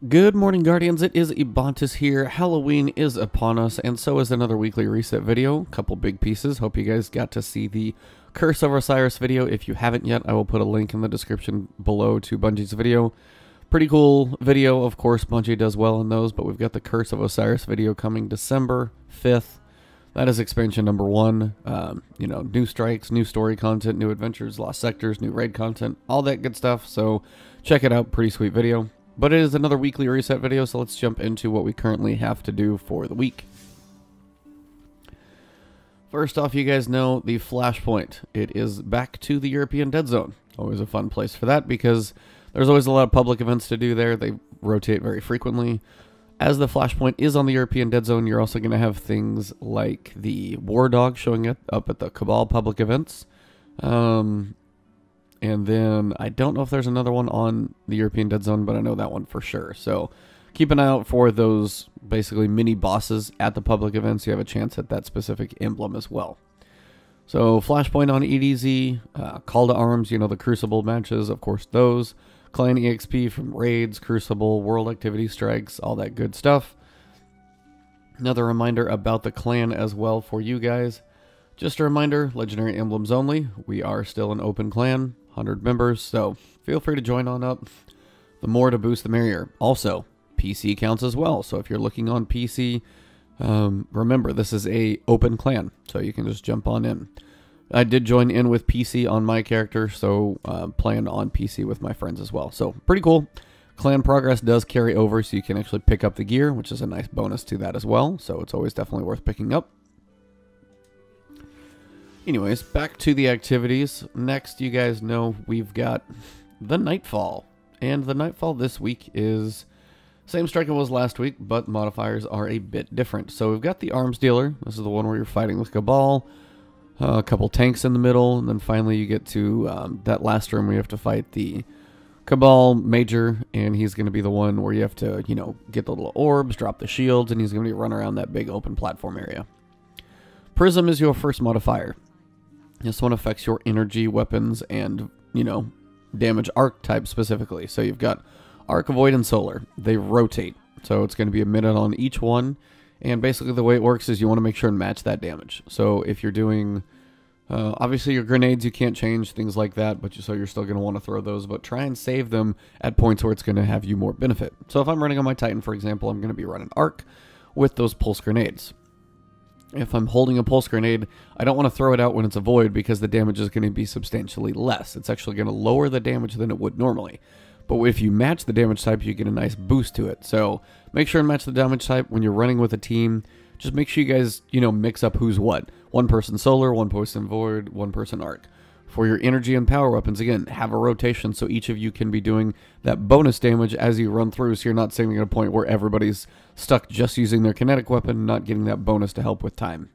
Good morning, Guardians. It is Ebontis here. Halloween is upon us, and so is another weekly reset video. Couple big pieces. Hope you guys got to see the Curse of Osiris video. If you haven't yet, I will put a link in the description below to Bungie's video. Pretty cool video. Of course, Bungie does well in those, but we've got the Curse of Osiris video coming December 5th. That is expansion number 1. New strikes, new story content, new adventures, lost sectors, new raid content, all that good stuff. So check it out. Pretty sweet video. But it is another weekly reset video, so let's jump into what we currently have to do for the week. First off, you guys know the Flashpoint. It is back to the European Dead Zone. Always a fun place for that because there's always a lot of public events to do there. They rotate very frequently. As the Flashpoint is on the European Dead Zone, you're also going to have things like the War Dog showing up at the Cabal public events. And then I don't know if there's another one on the European Dead Zone, but I know that one for sure. So keep an eye out for those basically mini bosses at the public events. You have a chance at that specific emblem as well. So Flashpoint on EDZ, Call to Arms, the Crucible matches, of course those. Clan EXP from raids, Crucible, World Activity Strikes, all that good stuff. Another reminder about the clan as well for you guys. Just a reminder, Legendary Emblems only. We are still an open clan, 100 members, so feel free to join on up. The more to boost, the merrier. Also, PC counts as well, so if you're looking on PC, remember, this is a open clan, so you can just jump on in. I did join in with PC on my character, so playing on PC with my friends as well. So, pretty cool. Clan progress does carry over, so you can actually pick up the gear, which is a nice bonus to that as well, so it's always definitely worth picking up. Anyways, back to the activities. Next, you guys know we've got the Nightfall. And the Nightfall this week is same strike it was last week, but modifiers are a bit different. So we've got the Arms Dealer. This is the one where you're fighting with Cabal. A couple tanks in the middle. And then finally you get to that last room where you have to fight the Cabal Major. And he's going to be the one where you have to, get the little orbs, drop the shields, and he's going to be running around that big open platform area. Prism is your first modifier. This one affects your energy, weapons, and, damage arc type specifically. So you've got Arc, Void, and Solar. They rotate. So it's going to be a minute on each one. And basically the way it works is you want to make sure and match that damage. So if you're doing, obviously your grenades you can't change, things like that. But so you're still going to want to throw those. But try and save them at points where it's going to have you more benefit. So if I'm running on my Titan, for example, I'm going to be running Arc with those pulse grenades. If I'm holding a pulse grenade, I don't want to throw it out when it's a void because the damage is going to be substantially less. It's actually going to lower the damage than it would normally. But if you match the damage type, you get a nice boost to it. So make sure and match the damage type when you're running with a team. Just make sure you guys, mix up who's what. One person solar, one person void, one person arc. For your energy and power weapons, again, have a rotation so each of you can be doing that bonus damage as you run through, so you're not sitting at a point where everybody's stuck just using their kinetic weapon, not getting that bonus to help with time.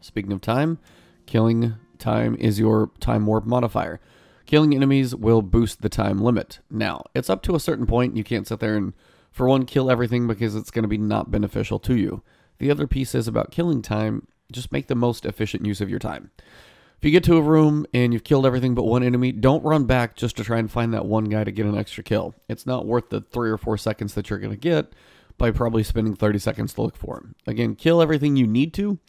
Speaking of time, killing time is your time warp modifier. Killing enemies will boost the time limit. Now, it's up to a certain point. You can't sit there and, for one, kill everything because it's going to be not beneficial to you. The other piece is about killing time, just make the most efficient use of your time. If you get to a room and you've killed everything but one enemy, don't run back just to try and find that one guy to get an extra kill. It's not worth the 3 or 4 seconds that you're going to get by probably spending 30 seconds to look for him. Again, kill everything you need to,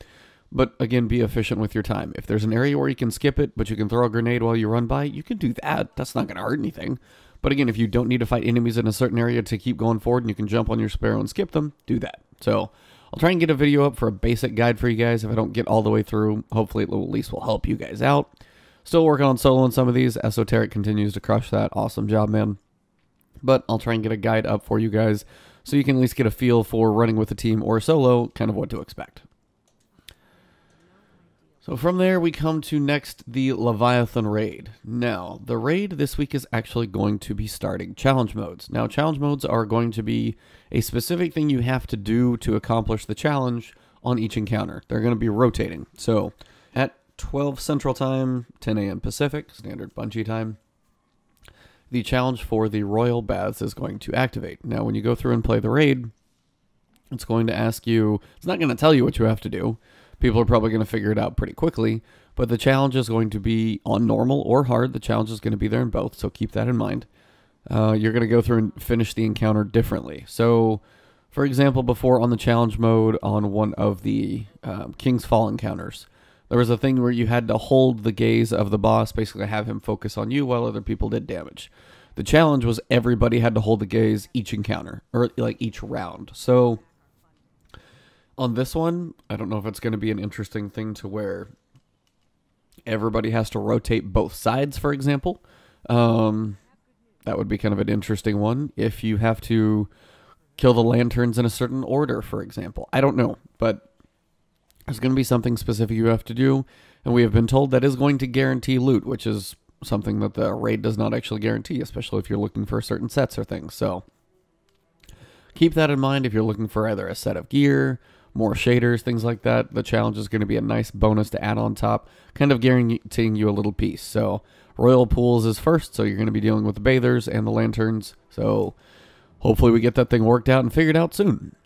but again, be efficient with your time. If there's an area where you can skip it, but you can throw a grenade while you run by, you can do that. That's not going to hurt anything. But again, if you don't need to fight enemies in a certain area to keep going forward and you can jump on your Sparrow and skip them, do that. So I'll try and get a video up for a basic guide for you guys. If I don't get all the way through, hopefully it at least will help you guys out. Still working on solo on some of these. Esoteric continues to crush that. Awesome job, man. But I'll try and get a guide up for you guys so you can at least get a feel for running with a team or solo, kind of what to expect. So from there, we come to next the Leviathan raid. Now, the raid this week is actually going to be starting challenge modes. Now, challenge modes are going to be a specific thing you have to do to accomplish the challenge on each encounter. They're going to be rotating. So, at 12 Central Time, 10 a.m. Pacific, standard Bungie time, the challenge for the Royal Baths is going to activate. Now, when you go through and play the raid, it's going to ask you, it's not going to tell you what you have to do. People are probably going to figure it out pretty quickly, but the challenge is going to be on normal or hard. The challenge is going to be there in both, so keep that in mind. you're going to go through and finish the encounter differently. So, for example, before on the challenge mode on one of the King's Fall encounters, there was a thing where you had to hold the gaze of the boss, basically have him focus on you while other people did damage. The challenge was everybody had to hold the gaze each encounter, or like each round. So on this one, I don't know if it's going to be an interesting thing to where everybody has to rotate both sides, for example. That would be kind of an interesting one. If you have to kill the lanterns in a certain order, for example. I don't know, but there's going to be something specific you have to do, and we have been told that is going to guarantee loot, which is something that the raid does not actually guarantee, especially if you're looking for certain sets or things. So keep that in mind if you're looking for either a set of gear, more shaders, things like that. The challenge is going to be a nice bonus to add on top, kind of guaranteeing you a little piece. So Royal Pools is first, so you're going to be dealing with the bathers and the lanterns. So hopefully we get that thing worked out and figured out soon.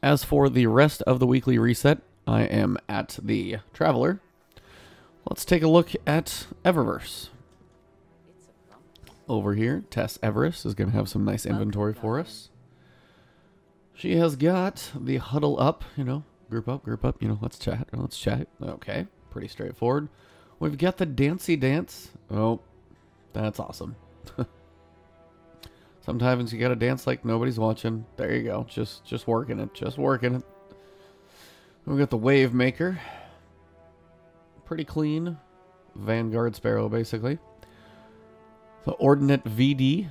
As for the rest of the weekly reset, I am at the Traveler. Let's take a look at Eververse. Over here, Tess Everest is going to have some nice inventory for us. She has got the huddle up, group up, let's chat. Okay, pretty straightforward. We've got the dancey dance. Oh, that's awesome. Sometimes you gotta dance like nobody's watching. There you go, just working it, We've got the wave maker. Pretty clean. Vanguard Sparrow, basically. The Ordnate VD.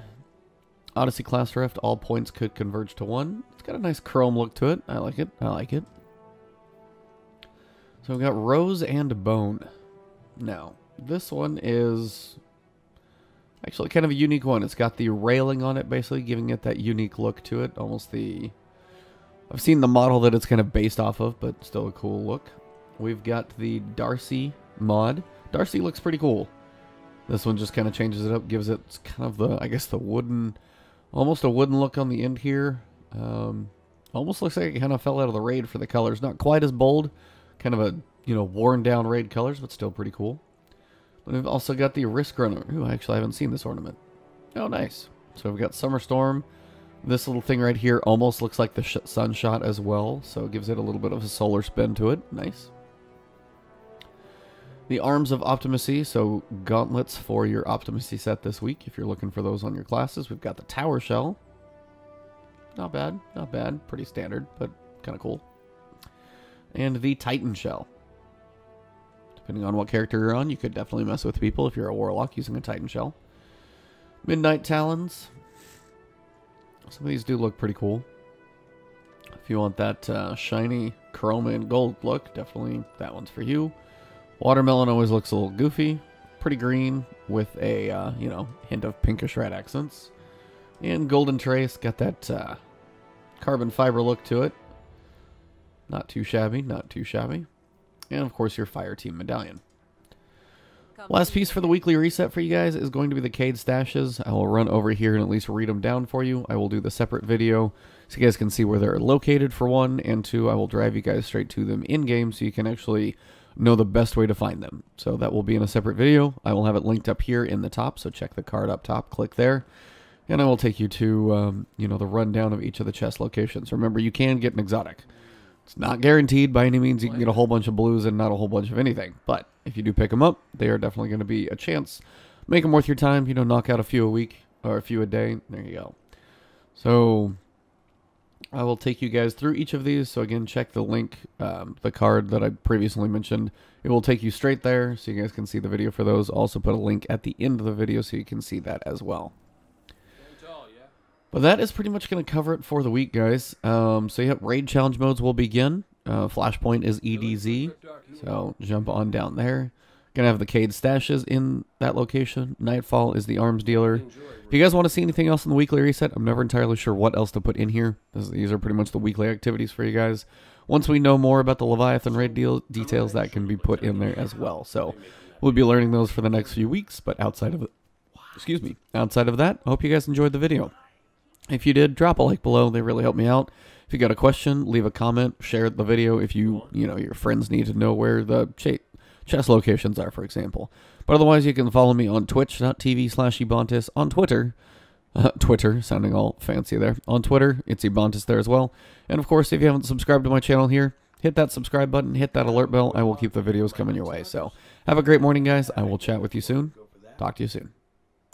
Odyssey class rift, all points could converge to 1. It's got a nice chrome look to it. I like it. So we've got Rose and Bone. Now, this one is actually kind of a unique one. It's got the railing on it, basically, giving it that unique look to it. Almost the... I've seen the model that it's kind of based off of, but still a cool look. We've got the Darcy mod. Darcy looks pretty cool. This one just kind of changes it up, gives it kind of the, I guess, the wooden... Almost a wooden look on the end here. Almost looks like it kind of fell out of the raid for the colors. Not quite as bold. Kind of a, worn down raid colors, but still pretty cool. But we've also got the Risk Runner. Ooh, actually, I haven't seen this ornament. Oh, nice. So we've got Summer Storm. This little thing right here almost looks like the Sunshot as well. So it gives it a little bit of a solar spin to it. Nice. The Arms of Optimacy, so gauntlets for your Optimacy set this week, if you're looking for those on your classes. We've got the Tower Shell. Not bad, pretty standard, but kind of cool. And the Titan Shell. Depending on what character you're on, you could definitely mess with people if you're a Warlock using a Titan Shell. Midnight Talons. Some of these do look pretty cool. If you want that shiny chrome and gold look, definitely that one's for you. Watermelon always looks a little goofy. Pretty green with a, hint of pinkish red accents. And Golden Trace, got that carbon fiber look to it. Not too shabby. And, of course, your Fire Team Medallion. Last piece for the weekly reset for you guys is going to be the Cayde Stashes. I will run over here and at least read them down for you. I will do the separate video so you guys can see where they're located for 1. And 2, I will drive you guys straight to them in-game so you can actually know the best way to find them. So that will be in a separate video. I will have it linked up here in the top, so check the card up top, click there. And I will take you to, the rundown of each of the chest locations. Remember, you can get an exotic. It's not guaranteed by any means. You can get a whole bunch of blues and not a whole bunch of anything. But if you do pick them up, they are definitely going to be a chance. Make them worth your time. Knock out a few a week or a few a day. There you go. So I will take you guys through each of these. So again, check the link, the card that I previously mentioned. It will take you straight there so you guys can see the video for those. Also put a link at the end of the video so you can see that as well. But that is pretty much going to cover it for the week, guys. So yeah, raid challenge modes will begin. Flashpoint is EDZ, so jump on down there. Gonna have the Caydes Stashes in that location. Nightfall is the arms dealer. If you guys want to see anything else in the weekly reset, I'm never entirely sure what else to put in here. These are pretty much the weekly activities for you guys. Once we know more about the Leviathan raid details, that can be put in there as well. So we'll be learning those for the next few weeks. But outside of it, outside of that, I hope you guys enjoyed the video. If you did, drop a like below. They really help me out. If you got a question, leave a comment. Share the video if your friends need to know where the chest locations are, for example. But otherwise, you can follow me on twitch.tv/Ebontis, on Twitter, Twitter, sounding all fancy there. On Twitter, it's Ebontis there as well. And of course, if you haven't subscribed to my channel here, hit that subscribe button, hit that alert bell. I will keep the videos coming your way. So have a great morning, guys. I will chat with you soon. Talk to you soon.